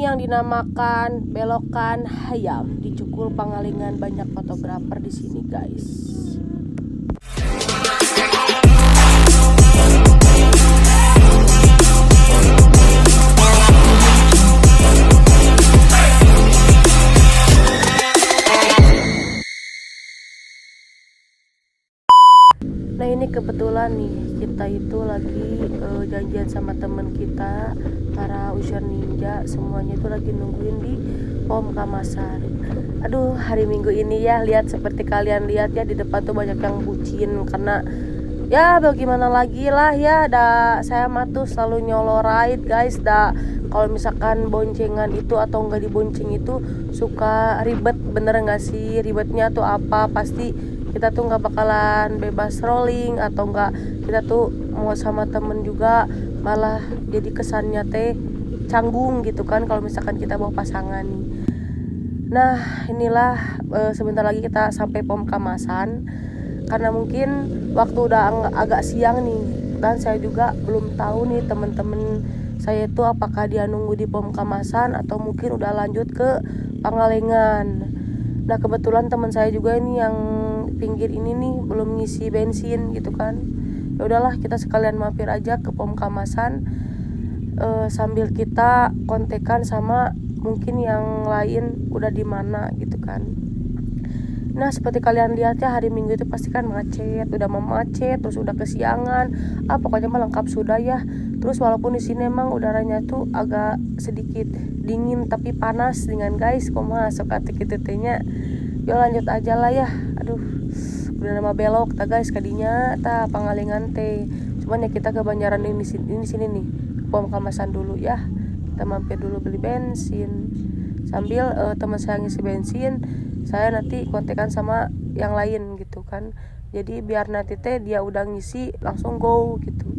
yang dinamakan belokan Hayam di Cukul Pangalengan. Banyak fotografer di sini, guys. Nah, ini kebetulan nih kita itu lagi janjian sama temen kita, para user ninja semuanya itu lagi nungguin di Pom Kamasan. Aduh, hari Minggu ini ya, lihat seperti kalian lihat ya, di depan tuh banyak yang bucin karena ya bagaimana lagi lah ya. Saya mah tuh selalu nyolo ride, guys. Kalau misalkan boncengan itu atau enggak dibonceng itu suka ribet, bener nggak sih? Ribetnya tuh apa? Pasti kita tuh nggak bakalan bebas rolling, atau enggak kita tuh mau sama temen juga malah jadi kesannya teh canggung gitu kan kalau misalkan kita bawa pasangan nih. Nah, inilah sebentar lagi kita sampai Pom Kamasan karena mungkin waktu udah agak siang nih, dan saya juga belum tahu nih temen-temen saya itu apakah dia nunggu di Pom Kamasan atau mungkin udah lanjut ke Pangalengan. Nah, kebetulan teman saya juga ini yang pinggir ini nih belum ngisi bensin gitu kan. Ya udahlah, kita sekalian mampir aja ke Pom Kamasan sambil kita kontekan sama mungkin yang lain udah di mana gitu kan. Nah, seperti kalian lihat ya, hari Minggu itu pasti kan macet, udah memacet, terus udah kesiangan, pokoknya mah lengkap sudah ya. Terus walaupun di sini emang udaranya tuh agak sedikit dingin tapi panas dengan guys, kok masuk ati kitu-nya. Yo lanjut aja lah ya. Aduh, udah nama belok ta guys kadinya ta Pangalengan teh. Cuman ya kita ke Banjaran ini sini nih. Pom Kamasan dulu ya. Kita mampir dulu beli bensin. Sambil teman saya ngisi bensin, saya nanti kontekan sama yang lain gitu kan. Jadi biar nanti teh dia udah ngisi langsung go gitu.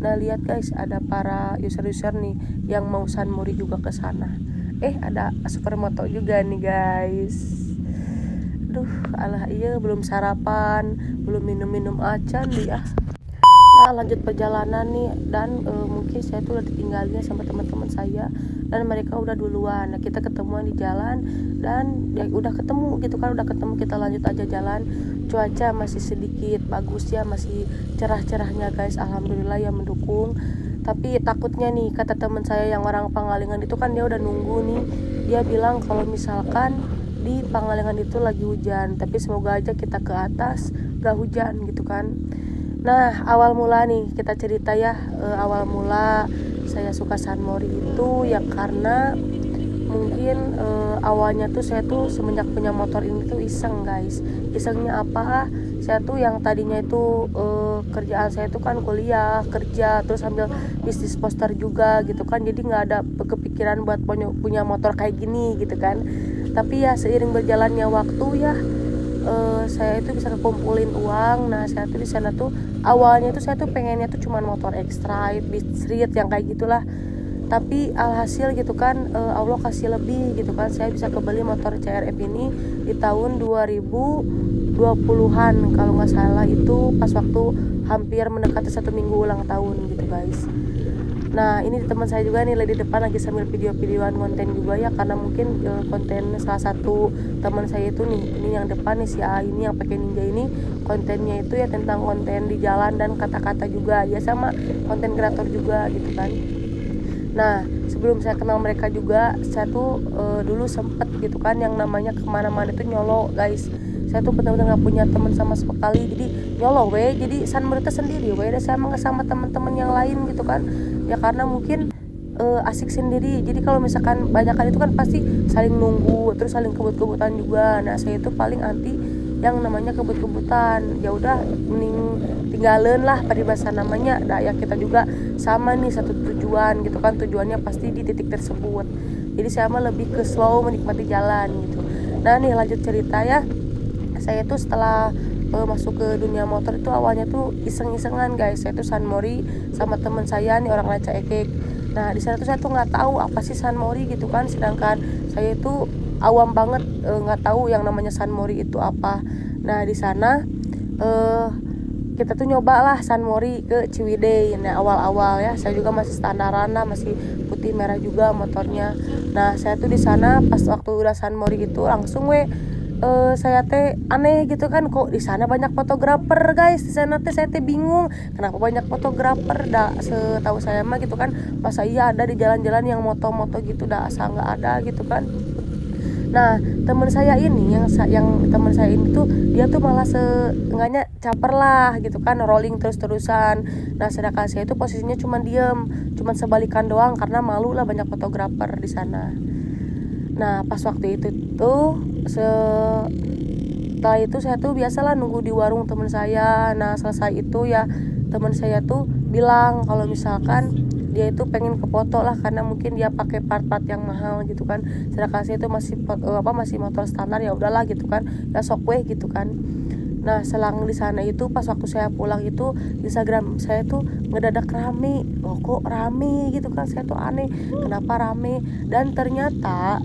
Nah, lihat guys, ada para user-user nih yang mau Sunmori juga ke sana. Ada supermoto juga nih guys. Aduh, alah iya belum sarapan, belum minum-minum acan dia. Nah, lanjut perjalanan nih, dan mungkin saya tuh udah ditinggalnya sama teman-teman saya dan mereka udah duluan. Nah, kita ketemuan di jalan dan ya udah ketemu gitu kan, udah ketemu, kita lanjut aja jalan. Cuaca masih sedikit bagus ya, masih cerah-cerahnya guys, alhamdulillah ya mendukung. Tapi takutnya nih, kata teman saya yang orang Pangalengan itu kan, dia udah nunggu nih. Dia bilang kalau misalkan di Pangalengan itu lagi hujan, tapi semoga aja kita ke atas gak hujan gitu kan. Nah, awal mula nih kita cerita ya, awal mula saya suka Sunmori itu ya karena mungkin awalnya tuh saya tuh semenjak punya motor ini tuh iseng guys. Isengnya apa? Saya tuh yang tadinya itu kerjaan saya tuh kan kuliah, kerja, terus sambil bisnis poster juga gitu kan. Jadi nggak ada kepikiran buat punya motor kayak gini gitu kan. Tapi ya seiring berjalannya waktu ya, saya itu bisa kumpulin uang. Nah, saya tuh di sana tuh awalnya tuh saya tuh pengennya tuh cuman motor X-Rite, Beat Street yang kayak gitulah. Tapi alhasil gitu kan, Allah kasih lebih gitu kan. Saya bisa kebeli motor CRF ini di tahun 2020-an kalau nggak salah, itu pas waktu hampir mendekati 1 minggu ulang tahun gitu guys. Nah, ini teman saya juga nih di depan lagi sambil video-videoan konten juga ya, karena mungkin konten salah satu teman saya itu nih, ini yang depan nih, si A ini yang pakai Ninja ini, kontennya itu ya tentang konten di jalan dan kata-kata juga ya, sama konten kreator juga gitu kan. Nah, sebelum saya kenal mereka juga, saya tuh dulu sempet gitu kan yang namanya kemana-mana itu nyolo guys. Saya tuh benar-benar nggak punya teman sama sekali, jadi nyolo jadi Sunmori sendiri dan saya nggak sama teman-teman yang lain gitu kan ya, karena mungkin asik sendiri. Jadi kalau misalkan banyakan itu kan pasti saling nunggu, terus saling kebut-kebutan juga. Nah, saya itu paling anti yang namanya kebut-kebutan. Ya udah, mending tinggalin lah peribahasa namanya. Nah, ya kita juga sama nih, satu tujuan gitu kan, tujuannya pasti di titik tersebut. Jadi saya mah lebih ke slow menikmati jalan gitu. Nah, nih lanjut cerita ya. Saya tuh setelah masuk ke dunia motor itu awalnya tuh iseng-isengan guys. Saya tuh Sunmori sama teman saya nih, orang Ranca Ekek. Nah, di sana tuh saya tuh nggak tahu apa sih Sunmori gitu kan, sedangkan saya itu awam banget, nggak tahu yang namanya Sunmori itu apa. Nah, di sana kita tuh nyoba lah San Mori ke Ciwidey. Nah awal-awal ya saya juga masih standaran lah, masih putih merah juga motornya. Nah saya tuh di sana pas waktu udah San Mori itu langsung saya teh aneh gitu kan, kok di sana banyak fotografer guys. Di sana teh saya teh bingung kenapa banyak fotografer. Setahu saya mah gitu kan, masa iya ada di jalan-jalan yang moto-moto gitu, asal nggak ada gitu kan. Nah teman saya ini yang teman saya ini tuh dia tuh malah enggaknya caper lah gitu kan, rolling terus-terusan. Nah sedangkan saya itu posisinya cuma diem, cuma sebalikan doang karena malu lah banyak fotografer di sana. Nah pas waktu itu tuh setelah itu saya tuh biasalah nunggu di warung teman saya. Nah selesai itu ya teman saya tuh bilang kalau misalkan dia itu pengen ke foto lah karena mungkin dia pakai part-part yang mahal gitu kan. Sedangkan saya itu masih motor standar, ya udahlah gitu kan, ya sok weh gitu kan. Nah selang di sana itu pas waktu saya pulang itu Instagram saya tuh ngedadak rame. Loh kok rame gitu kan, saya tuh aneh kenapa rame. Dan ternyata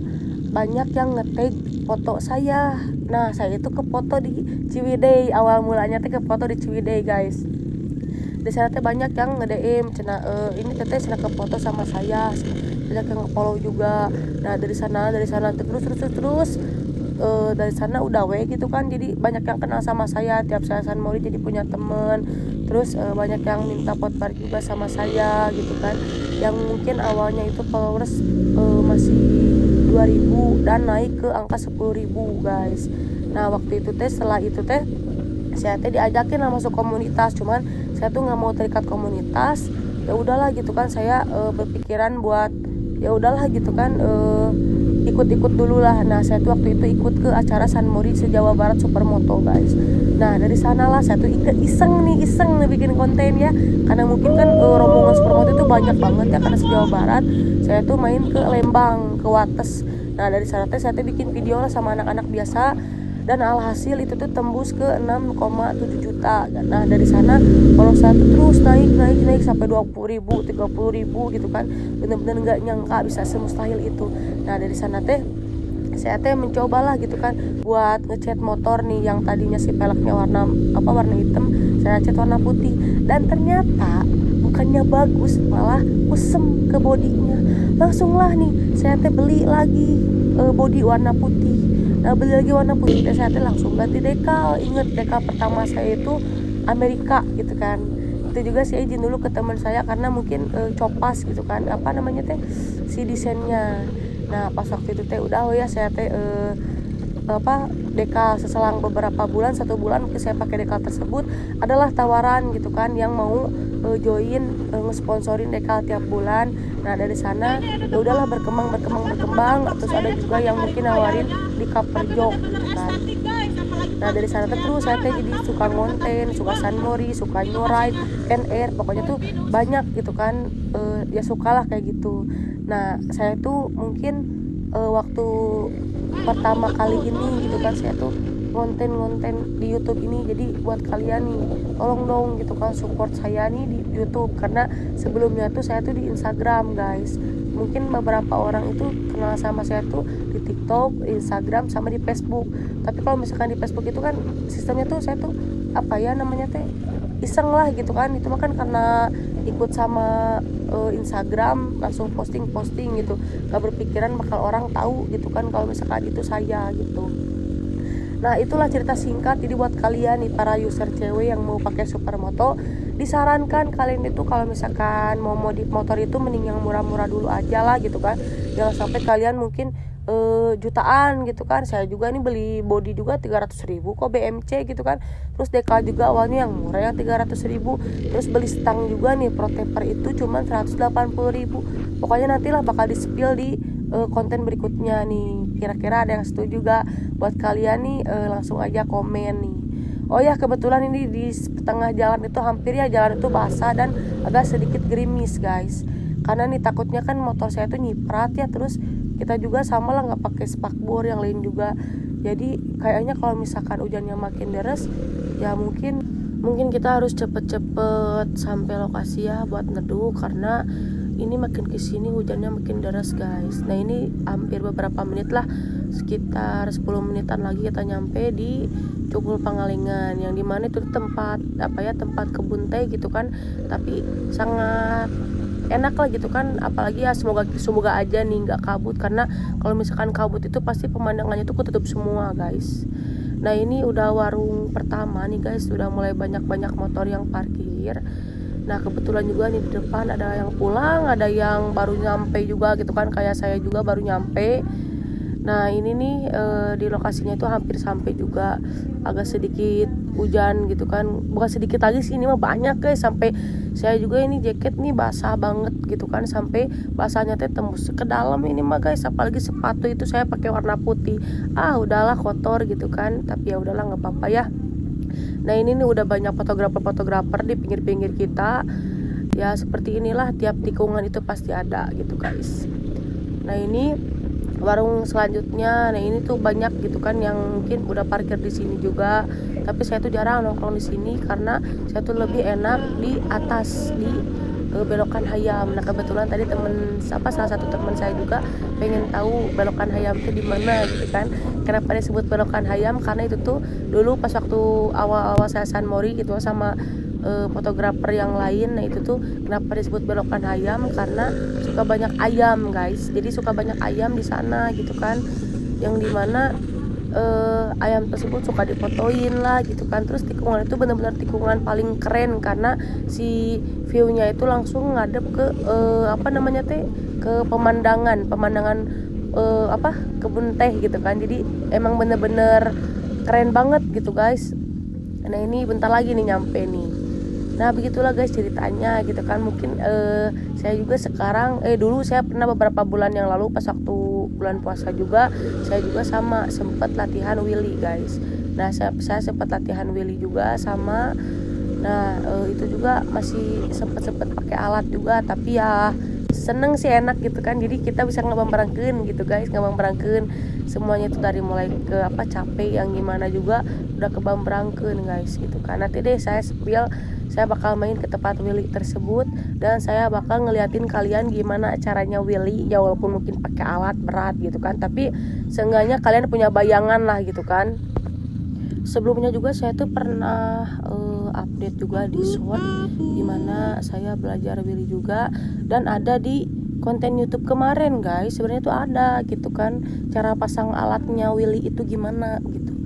banyak yang nge-tag foto saya. Nah saya itu ke foto di Ciwidey, awal mulanya teh ke foto di Ciwidey guys. Di sana teh banyak yang nge-DM ini teteh sana ke foto sama saya, banyak yang nge-follow juga. Nah dari sana terus dari sana udah gitu kan, jadi banyak yang kenal sama saya. Tiap saya San Mori jadi punya temen. Terus banyak yang minta potbar juga sama saya gitu kan, yang mungkin awalnya itu followers masih 2.000 dan naik ke angka 10.000 guys. Nah waktu itu teh setelah itu teh saya teh diajakin lah masuk komunitas, cuman saya tuh nggak mau terikat komunitas. Ya udahlah gitu kan, saya berpikiran buat ya udahlah gitu kan, ikut-ikut dulu lah. Nah saya tuh waktu itu ikut ke acara San Mori se-Jawa Barat Supermoto guys. Nah dari sanalah saya tuh iseng nih bikin konten ya, karena mungkin kan rombongan Supermoto itu banyak banget ya karena se-Jawa Barat. Saya tuh main ke Lembang, ke Wates. Nah dari sana teh saya tuh bikin video lah sama anak-anak biasa, dan alhasil itu tuh tembus ke 6,7 juta. Nah dari sana kalau saya tuh terus naik sampai 20.000, 30.000 gitu kan. Bener-bener nggak nyangka bisa semustahil itu. Nah dari sana teh saya teh mencobalah gitu kan buat ngecat motor nih, yang tadinya si peleknya warna hitam, saya cat warna putih. Dan ternyata bukannya bagus, malah kusem ke bodinya. Langsung lah nih saya teh beli lagi bodi warna putih. Nah beli lagi warna putih, saya teh langsung ganti dekal. Ingat dekal pertama saya itu Amerika gitu kan. Itu juga saya izin dulu ke teman saya karena mungkin copas gitu kan, si desainnya. Nah pas waktu itu teh udah saya teh dekal. Seselang beberapa bulan, 1 bulan mungkin saya pakai dekal tersebut, adalah tawaran gitu kan yang mau join ngesponsorin dekal tiap bulan. Nah dari sana ya udahlah berkembang. Terus ada juga yang mungkin nawarin di cover jok gitu kan. Nah dari sana terus saya jadi suka ngonten, suka San Mori, suka New Ride, NR, pokoknya tuh banyak gitu kan. Ya sukalah kayak gitu. Nah saya tuh mungkin waktu pertama kali ini gitu kan, saya tuh ngonten di YouTube ini. Jadi buat kalian nih tolong dong gitu kan support saya nih di YouTube, karena sebelumnya tuh saya tuh di Instagram guys. Mungkin beberapa orang itu kenal sama saya tuh di TikTok, di Instagram, sama di Facebook. Tapi kalau misalkan di Facebook itu kan sistemnya tuh saya tuh iseng lah gitu kan. Itu mah kan karena ikut sama Instagram langsung posting gitu, gak berpikiran bakal orang tahu gitu kan kalau misalkan itu saya gitu. Nah itulah cerita singkat. Jadi buat kalian nih para user cewek yang mau pakai Supermoto, disarankan kalian itu kalau misalkan mau modif motor itu mending yang murah-murah dulu aja lah gitu kan. Jangan sampai kalian mungkin jutaan gitu kan. Saya juga nih beli body juga 300.000 kok BMC gitu kan. Terus dekal juga awalnya yang murah yang 300.000. Terus beli stang juga nih Protaper itu cuma 180.000. Pokoknya nantilah bakal di spill di konten berikutnya nih. Kira-kira ada yang setuju gak? Buat kalian nih langsung aja komen nih. Oh ya kebetulan ini di tengah jalan itu hampir ya jalan itu basah dan agak sedikit gerimis guys. Karena nih takutnya kan motor saya tuh nyiprat ya, terus kita juga sama lah nggak pakai spakbor yang lain juga. Jadi kayaknya kalau misalkan hujannya makin deras ya mungkin kita harus cepet-cepet sampai lokasi ya buat neduh, karena ini makin kesini hujannya makin deras guys. Nah ini hampir beberapa menit lah, sekitar 10 menitan lagi kita nyampe di Cukul Pangalengan, yang dimana itu tempat tempat kebun teh gitu kan, tapi sangat enak lah gitu kan. Apalagi ya semoga aja nih nggak kabut, karena kalau misalkan kabut itu pasti pemandangannya itu ketutup semua guys. Nah ini udah warung pertama nih guys, udah mulai banyak motor yang parkir. Nah kebetulan juga nih di depan ada yang pulang, ada yang baru nyampe juga gitu kan, kayak saya juga baru nyampe. Nah ini nih di lokasinya itu hampir sampai juga, agak sedikit hujan gitu kan, bukan sedikit lagi sih, ini mah banyak guys, sampai saya juga ini jaket nih basah banget gitu kan, sampai basahnya teh tembus ke dalam ini mah guys. Apalagi sepatu itu saya pakai warna putih, udahlah kotor gitu kan, tapi ya udahlah nggak apa-apa ya. Nah ini nih udah banyak fotografer di pinggir-pinggir kita. Ya seperti inilah, tiap tikungan itu pasti ada gitu guys. Nah ini warung selanjutnya. Nah ini tuh banyak gitu kan yang mungkin udah parkir di sini juga. Tapi saya tuh jarang nongkrong di sini karena saya tuh lebih enak di atas, di belokan Hayam. Nah kebetulan tadi salah satu teman saya juga pengen tahu belokan Hayam itu di mana gitu kan. Kenapa disebut belokan Hayam? Karena itu tuh dulu pas waktu awal-awal saya San Mori gitu sama fotografer yang lain. Nah itu tuh kenapa disebut belokan Hayam, karena suka banyak ayam guys. Jadi suka banyak ayam di sana gitu kan, yang dimana ayam tersebut suka difotoin lah gitu kan. Terus tikungan itu benar-benar tikungan paling keren, karena si view-nya itu langsung ngadep ke ke pemandangan kebun teh gitu kan. Jadi emang bener-bener keren banget gitu guys. Nah ini bentar lagi nih nyampe nih. Nah begitulah guys ceritanya gitu kan. Mungkin saya juga sekarang dulu saya pernah beberapa bulan yang lalu pas waktu bulan puasa juga, saya juga sama sempat latihan Willy guys. Nah saya sempat latihan Willy juga sama. Nah itu juga masih sempat pakai alat juga, tapi ya seneng sih, enak gitu kan. Jadi kita bisa ngebambarangkeun gitu guys, ngebambarangkeun semuanya itu dari mulai ke capek yang gimana juga udah kebambarangkeun guys gitu kan. Nanti deh saya bakal main ke tempat Willy tersebut, dan saya bakal ngeliatin kalian gimana caranya Willy, ya walaupun mungkin pakai alat berat gitu kan, tapi seenggaknya kalian punya bayangan lah gitu kan. Sebelumnya juga saya tuh pernah update juga di short dimana saya belajar Willy juga, dan ada di konten YouTube kemarin guys. Sebenarnya tuh ada gitu kan, cara pasang alatnya Willy itu gimana gitu.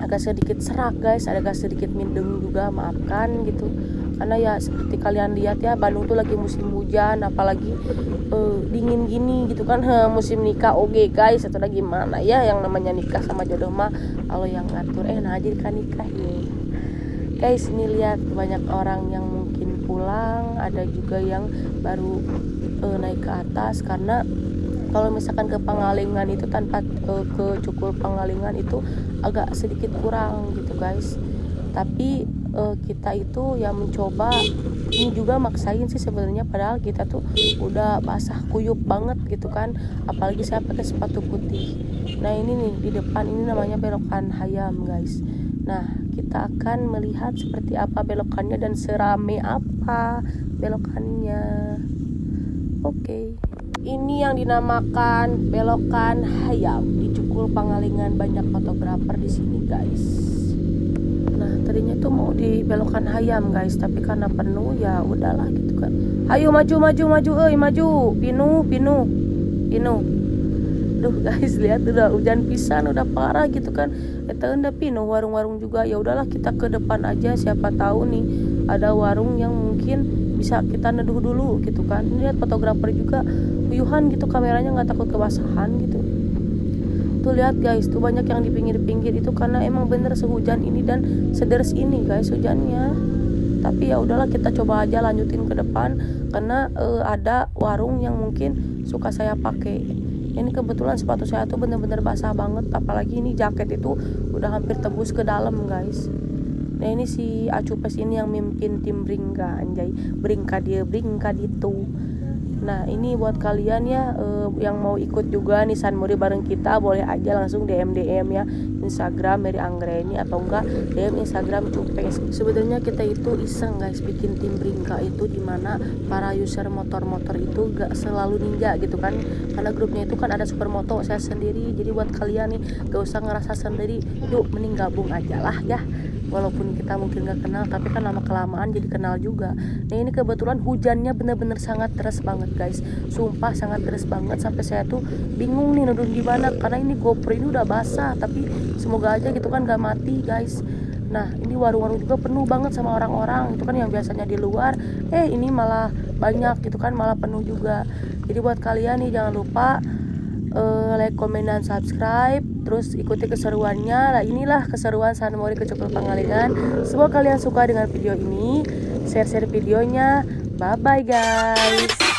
Agak sedikit serak guys, agak sedikit mindeng juga, maafkan gitu. Karena ya seperti kalian lihat ya, Bandung tuh lagi musim hujan, apalagi dingin gini gitu kan, musim nikah oke guys. Atau lagi gimana ya, yang namanya nikah sama jodoh mah kalau yang ngatur nah jadi kan nikah ya guys. Ini lihat banyak orang yang mungkin pulang, ada juga yang baru naik ke atas, karena kalau misalkan ke Pangalengan itu tanpa ke Cukul Pangalengan itu agak sedikit kurang gitu guys. Tapi kita itu ya mencoba, ini juga maksain sih sebenarnya, padahal kita tuh udah basah kuyup banget gitu kan, apalagi saya pakai sepatu putih. Nah ini nih di depan ini namanya belokan Hayam guys. Nah kita akan melihat seperti apa belokannya dan serame apa belokannya. Oke. Ini yang dinamakan belokan Hayam di Cukul Pangalengan. Banyak fotografer di sini guys. Nah tadinya tuh mau di belokan Hayam guys, tapi karena penuh ya udahlah gitu kan. Ayo maju, maju, pinu. Duh guys lihat udah hujan pisan, udah parah gitu kan. Eta udah pinu warung-warung juga. Ya udahlah kita ke depan aja, siapa tahu nih ada warung yang mungkin bisa kita neduh dulu gitu kan. Ini lihat fotografer juga uyuhan gitu, kameranya nggak takut kebasahan gitu. Tuh lihat guys, tuh banyak yang di pinggir-pinggir itu, karena emang bener sehujan ini dan sederes ini guys hujannya. Tapi ya udahlah kita coba aja lanjutin ke depan, karena ada warung yang mungkin suka saya pakai. Ini kebetulan sepatu saya tuh bener-bener basah banget, apalagi ini jaket itu udah hampir tembus ke dalam guys. Nah ini si Acupes ini yang mimpin tim Bringka, anjay, Bringka dia, Bringka ditu. Nah ini buat kalian ya yang mau ikut juga nih San Mori bareng kita, boleh aja langsung DM ya Instagram Mary Anggreni atau enggak DM Instagram Cupes. Sebenarnya kita itu iseng guys bikin tim Bringka itu, dimana para user motor-motor itu gak selalu ninja gitu kan, karena grupnya itu kan ada supermoto, saya sendiri. Jadi buat kalian nih gak usah ngerasa sendiri, yuk mending gabung aja lah ya, walaupun kita mungkin gak kenal tapi kan lama kelamaan jadi kenal juga. Nah ini kebetulan hujannya bener-bener sangat deras banget guys, sumpah sangat deras banget sampai saya tuh bingung nih nudun di mana, karena ini GoPro ini udah basah, tapi semoga aja gitu kan gak mati guys. Nah ini warung-warung juga penuh banget sama orang-orang itu kan, yang biasanya di luar ini malah banyak gitu kan, malah penuh juga. Jadi buat kalian nih jangan lupa like, comment, dan subscribe. Terus ikuti keseruannya. Nah inilah keseruan San Mori Kecopel Pangalengan. Semoga kalian suka dengan video ini. Share videonya. Bye bye guys.